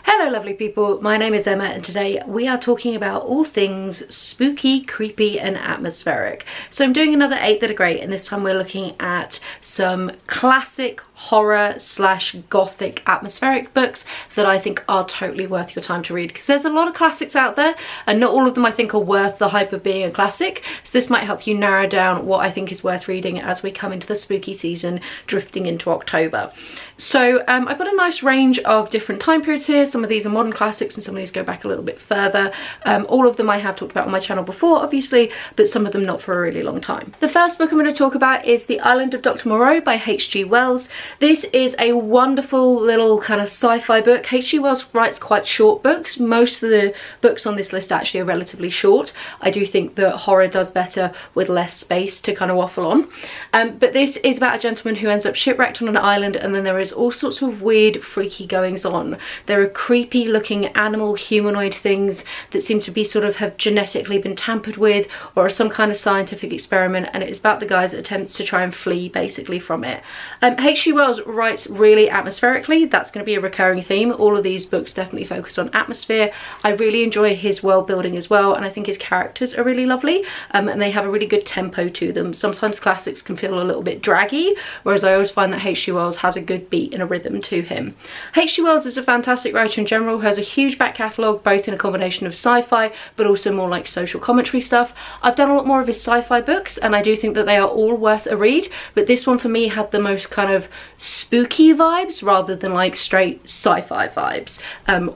Hello lovely people, my name is Emma and today we are talking about all things spooky, creepy and atmospheric. So I'm doing another 8 that are great, and this time we're looking at some classic horror slash gothic atmospheric books that I think are totally worth your time to read, because there's a lot of classics out there and not all of them I think are worth the hype of being a classic. So this might help you narrow down what I think is worth reading as we come into the spooky season, drifting into October. So I've got a nice range of different time periods here. Some of these are modern classics and some of these go back a little bit further. All of them I have talked about on my channel before obviously, but some of them not for a really long time. The first book I'm going to talk about is The Island of Dr. Moreau by H.G. Wells. This is a wonderful little kind of sci-fi book. H.G. Wells writes quite short books. Most of the books on this list actually are relatively short. I do think that horror does better with less space to kind of waffle on. But this is about a gentleman who ends up shipwrecked on an island, and then there is all sorts of weird freaky goings on. There are creepy looking animal humanoid things that seem to be sort of have genetically been tampered with or are some kind of scientific experiment, and it is about the guy's attempts to try and flee basically from it. H.G. Wells writes really atmospherically. That's going to be a recurring theme. All of these books definitely focus on atmosphere. I really enjoy his world building as well, and I think his characters are really lovely, and they have a really good tempo to them. Sometimes classics can feel a little bit draggy, whereas I always find that H.G. Wells has a good beat and a rhythm to him. H.G. Wells is a fantastic writer in general, who has a huge back catalogue, both in a combination of sci-fi but also more like social commentary stuff. I've done a lot more of his sci-fi books and I do think that they are all worth a read, but this one for me had the most kind of spooky vibes rather than like straight sci-fi vibes.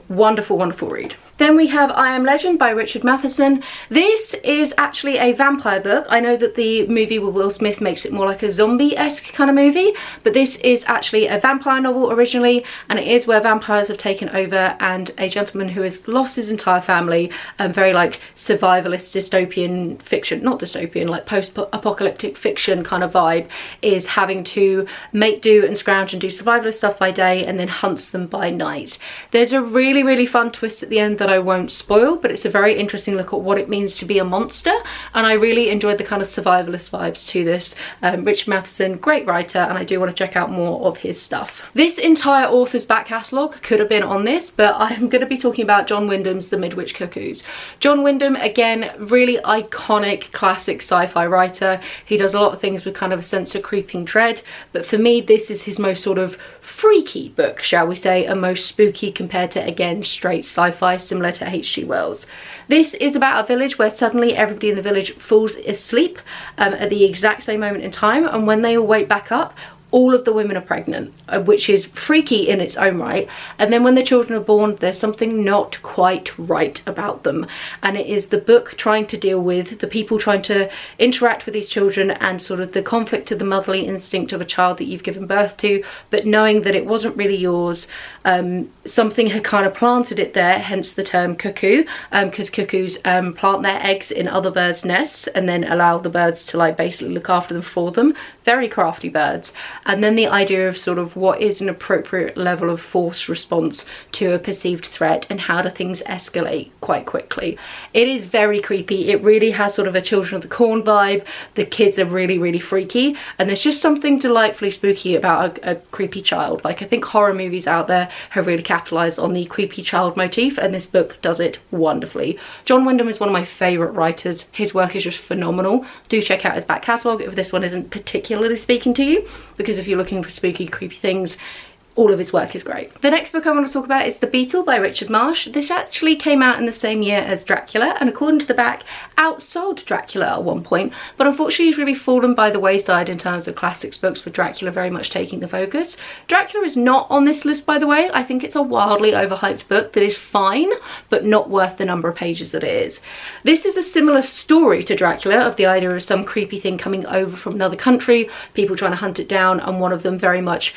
Wonderful, wonderful read. Then we have I Am Legend by Richard Matheson. This is actually a vampire book. I know that the movie with Will Smith makes it more like a zombie-esque kind of movie, but this is actually a vampire novel originally, and it is where vampires have taken over and a gentleman who has lost his entire family, very like survivalist dystopian fiction, not dystopian, like post-apocalyptic fiction kind of vibe, is having to make do and scrounge and do survivalist stuff by day and then hunts them by night. There's a really, really fun twist at the end that I won't spoil, but it's a very interesting look at what it means to be a monster, and I really enjoyed the kind of survivalist vibes to this. Richard Matheson, great writer, and I do want to check out more of his stuff. This entire author's back catalogue could have been on this, but I'm going to be talking about John Wyndham's The Midwich Cuckoos. John Wyndham, again, really iconic classic sci-fi writer. He does a lot of things with kind of a sense of creeping dread, but for me this is his most sort of freaky book, shall we say, and most spooky compared to, again, straight sci-fi similar to H.G. Wells. This is about a village where suddenly everybody in the village falls asleep at the exact same moment in time, and when they all wake back up, all of the women are pregnant, which is freaky in its own right. And then when the children are born, there's something not quite right about them. And it is the book trying to deal with the people trying to interact with these children and sort of the conflict of the motherly instinct of a child that you've given birth to, but knowing that it wasn't really yours. Something had kind of planted it there, hence the term cuckoo, because cuckoos plant their eggs in other birds' nests and then allow the birds to like basically look after them for them. Very crafty birds. And then the idea of sort of what is an appropriate level of force response to a perceived threat and how do things escalate quite quickly. It is very creepy. It really has sort of a Children of the Corn vibe. The kids are really, really freaky, and there's just something delightfully spooky about a creepy child. Like, I think horror movies out there have really capitalized on the creepy child motif, and this book does it wonderfully. John Wyndham is one of my favorite writers. His work is just phenomenal. Do check out his back catalogue if this one isn't particularly speaking to you, because if you're looking for spooky, creepy things, all of his work is great. The next book I want to talk about is The Beetle by Richard Marsh. This actually came out in the same year as Dracula, and according to the back, outsold Dracula at one point, but unfortunately he's really fallen by the wayside in terms of classics books, with Dracula very much taking the focus. Dracula is not on this list, by the way. I think it's a wildly overhyped book that is fine, but not worth the number of pages that it is. This is a similar story to Dracula, of the idea of some creepy thing coming over from another country, people trying to hunt it down, and one of them very much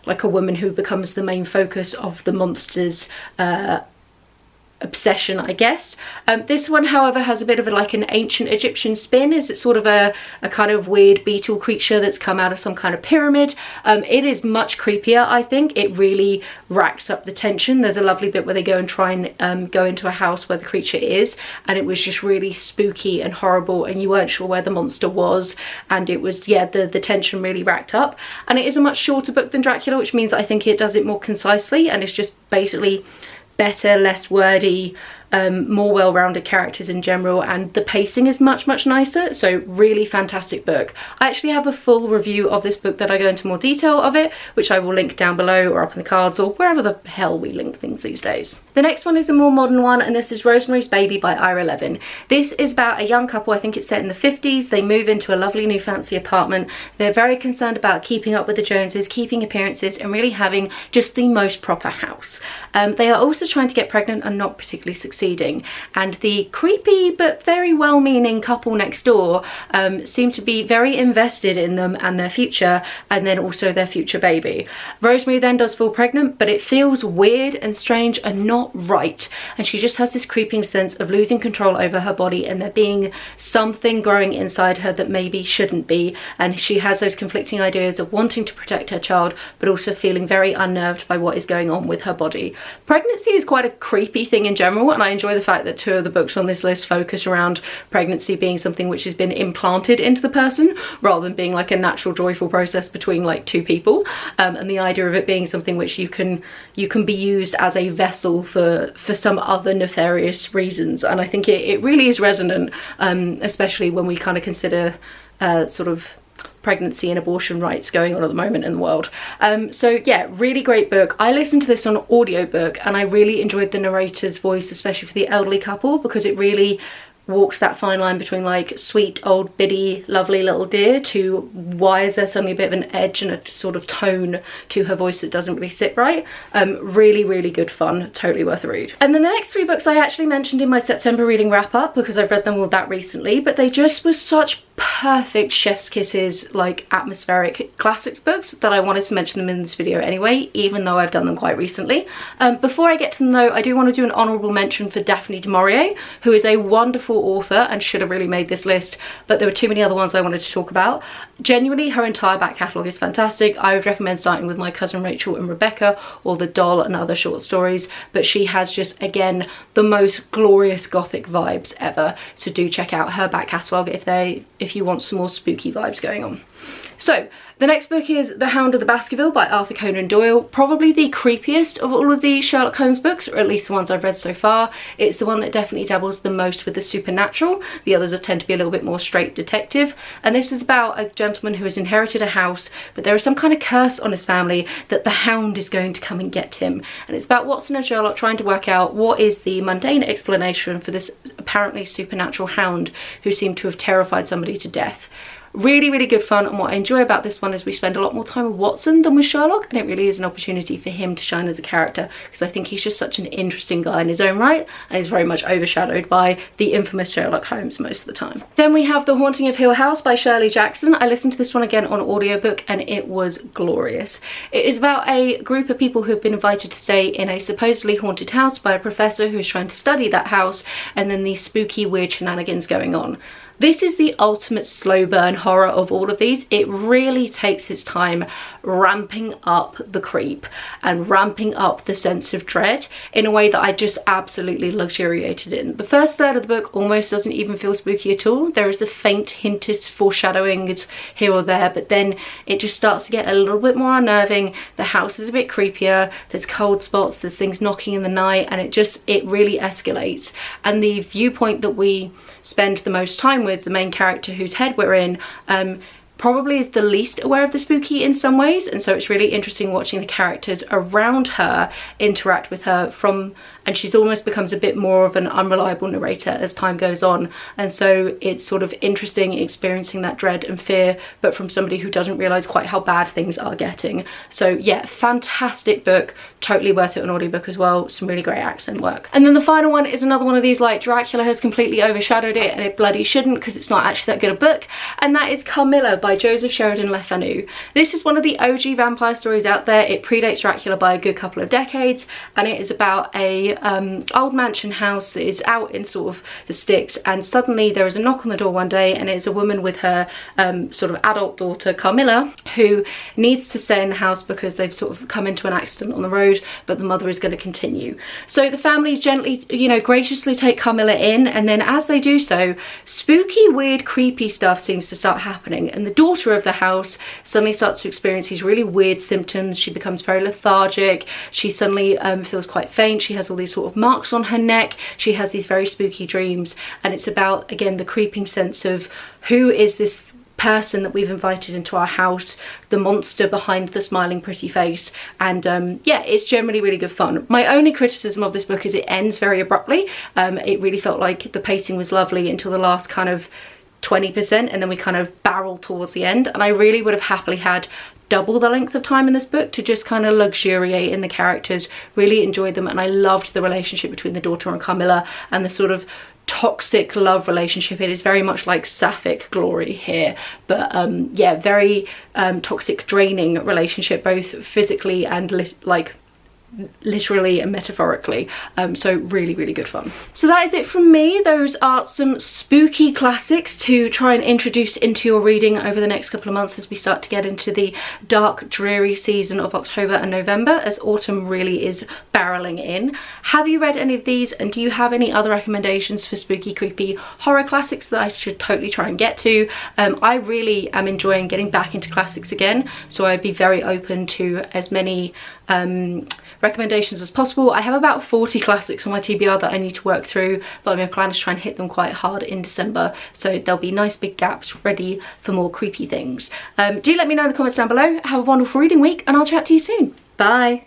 like a woman who becomes the main focus of the monster's obsession, I guess. This one, however, has a bit of like an ancient Egyptian spin. Is it sort of a kind of weird beetle creature that's come out of some kind of pyramid. It is much creepier, I think. It really racks up the tension. There's a lovely bit where they go and try and go into a house where the creature is, and it was just really spooky and horrible, and you weren't sure where the monster was, and it was, yeah, the tension really racked up. And it is a much shorter book than Dracula, which means I think it does it more concisely, and it's just basically better, less wordy, more well-rounded characters in general, and the pacing is much nicer. So really fantastic book. I actually have a full review of this book that I go into more detail of it, which I will link down below or up in the cards or wherever the hell we link things these days. The next one is a more modern one, and this is Rosemary's Baby by Ira Levin. This is about a young couple. I think it's set in the 50s. They move into a lovely new fancy apartment. They're very concerned about keeping up with the Joneses, keeping appearances, and really having just the most proper house. They are also trying to get pregnant and not particularly succeeding, and the creepy but very well-meaning couple next door seem to be very invested in them and their future, and then also their future baby. Rosemary then does fall pregnant, but it feels weird and strange and not right, and she just has this creeping sense of losing control over her body and there being something growing inside her that maybe shouldn't be, and she has those conflicting ideas of wanting to protect her child but also feeling very unnerved by what is going on with her body. Pregnancy is quite a creepy thing in general, and I enjoy the fact that 2 of the books on this list focus around pregnancy being something which has been implanted into the person rather than being like a natural joyful process between like 2 people, and the idea of it being something which you can be used as a vessel for some other nefarious reasons. And I think it really is resonant, especially when we kind of consider sort of pregnancy and abortion rights going on at the moment in the world. So yeah, really great book. I listened to this on audiobook and I really enjoyed the narrator's voice, especially for the elderly couple, because it really walks that fine line between like sweet old biddy lovely little dear to why is there suddenly a bit of an edge and a sort of tone to her voice that doesn't really sit right. Really good fun, totally worth a read. And then the next 3 books I actually mentioned in my September reading wrap up because I've read them all that recently, but they just were such perfect chef's kisses, like atmospheric classics books, that I wanted to mention them in this video anyway, even though I've done them quite recently. Before I get to them though, I do want to do an honourable mention for Daphne du Maurier, who is a wonderful author and should have really made this list, but there were too many other ones I wanted to talk about. Genuinely, her entire back catalogue is fantastic. I would recommend starting with My Cousin Rachel and Rebecca or The Doll and Other Short Stories, but she has just, again, the most glorious gothic vibes ever, so do check out her back catalogue if you want some more spooky vibes going on. So the next book is The Hound of the Baskerville by Arthur Conan Doyle, probably the creepiest of all of the Sherlock Holmes books, or at least the ones I've read so far. It's the one that definitely dabbles the most with the supernatural. The others tend to be a little bit more straight detective, and this is about a gentleman who has inherited a house, but there is some kind of curse on his family that the Hound is going to come and get him, and it's about Watson and Sherlock trying to work out what is the mundane explanation for this apparently supernatural hound who seemed to have terrified somebody to death. Really good fun, and what I enjoy about this one is we spend a lot more time with Watson than with Sherlock, and it really is an opportunity for him to shine as a character, because I think he's just such an interesting guy in his own right, and he's very much overshadowed by the infamous Sherlock Holmes most of the time. Then we have The Haunting of Hill House by Shirley Jackson. I listened to this one again on audiobook and it was glorious. It is about a group of people who have been invited to stay in a supposedly haunted house by a professor who is trying to study that house, and then these spooky weird shenanigans going on. This is the ultimate slow burn horror of all of these. It really takes its time ramping up the creep and ramping up the sense of dread in a way that I just absolutely luxuriated in. The first third of the book almost doesn't even feel spooky at all. There is a faint hint of foreshadowing here or there, but then it just starts to get a little bit more unnerving. The house is a bit creepier, there's cold spots, there's things knocking in the night, and it really escalates. And the viewpoint that we spend the most time with, the main character whose head we're in, probably is the least aware of the spooky in some ways, and so it's really interesting watching the characters around her interact with her and she's almost becomes a bit more of an unreliable narrator as time goes on, and so it's sort of interesting experiencing that dread and fear, but from somebody who doesn't realise quite how bad things are getting. So yeah, fantastic book, totally worth it on audiobook as well, some really great accent work. And then the final one is another one of these like Dracula has completely overshadowed it, and it bloody shouldn't because it's not actually that good a book, and that is Carmilla by by Joseph Sheridan Le Fanu. This is one of the OG vampire stories out there. It predates Dracula by a good couple of decades, and it is about a old mansion house that is out in sort of the sticks, and suddenly there is a knock on the door one day, and it is a woman with her sort of adult daughter Carmilla, who needs to stay in the house because they've sort of come into an accident on the road, but the mother is going to continue. So the family gently, you know, graciously take Carmilla in, and then as they do so, spooky, weird, creepy stuff seems to start happening, and the daughter of the house suddenly starts to experience these really weird symptoms. She becomes very lethargic, she suddenly feels quite faint, she has all these sort of marks on her neck, she has these very spooky dreams, and it's about, again, the creeping sense of who is this person that we've invited into our house, the monster behind the smiling pretty face. And yeah, it's generally really good fun. My only criticism of this book is it ends very abruptly. It really felt like the pacing was lovely until the last kind of 20%, and then we kind of barrel towards the end, and I really would have happily had double the length of time in this book to just kind of luxuriate in the characters, really enjoyed them, and I loved the relationship between the daughter and Carmilla and the sort of toxic love relationship. It is very much like sapphic glory here, but yeah, very toxic, draining relationship, both physically and like literally and metaphorically. So really, really good fun. So that is it from me. Those are some spooky classics to try and introduce into your reading over the next couple of months as we start to get into the dark, dreary season of October and November, as autumn really is barreling in. Have you read any of these, and do you have any other recommendations for spooky, creepy horror classics that I should totally try and get to? I really am enjoying getting back into classics again, so I'd be very open to as many recommendations as possible. I have about 40 classics on my TBR that I need to work through, but my plan is to try and hit them quite hard in December, so there'll be nice big gaps ready for more creepy things. Do let me know in the comments down below. Have a wonderful reading week, and I'll chat to you soon. Bye.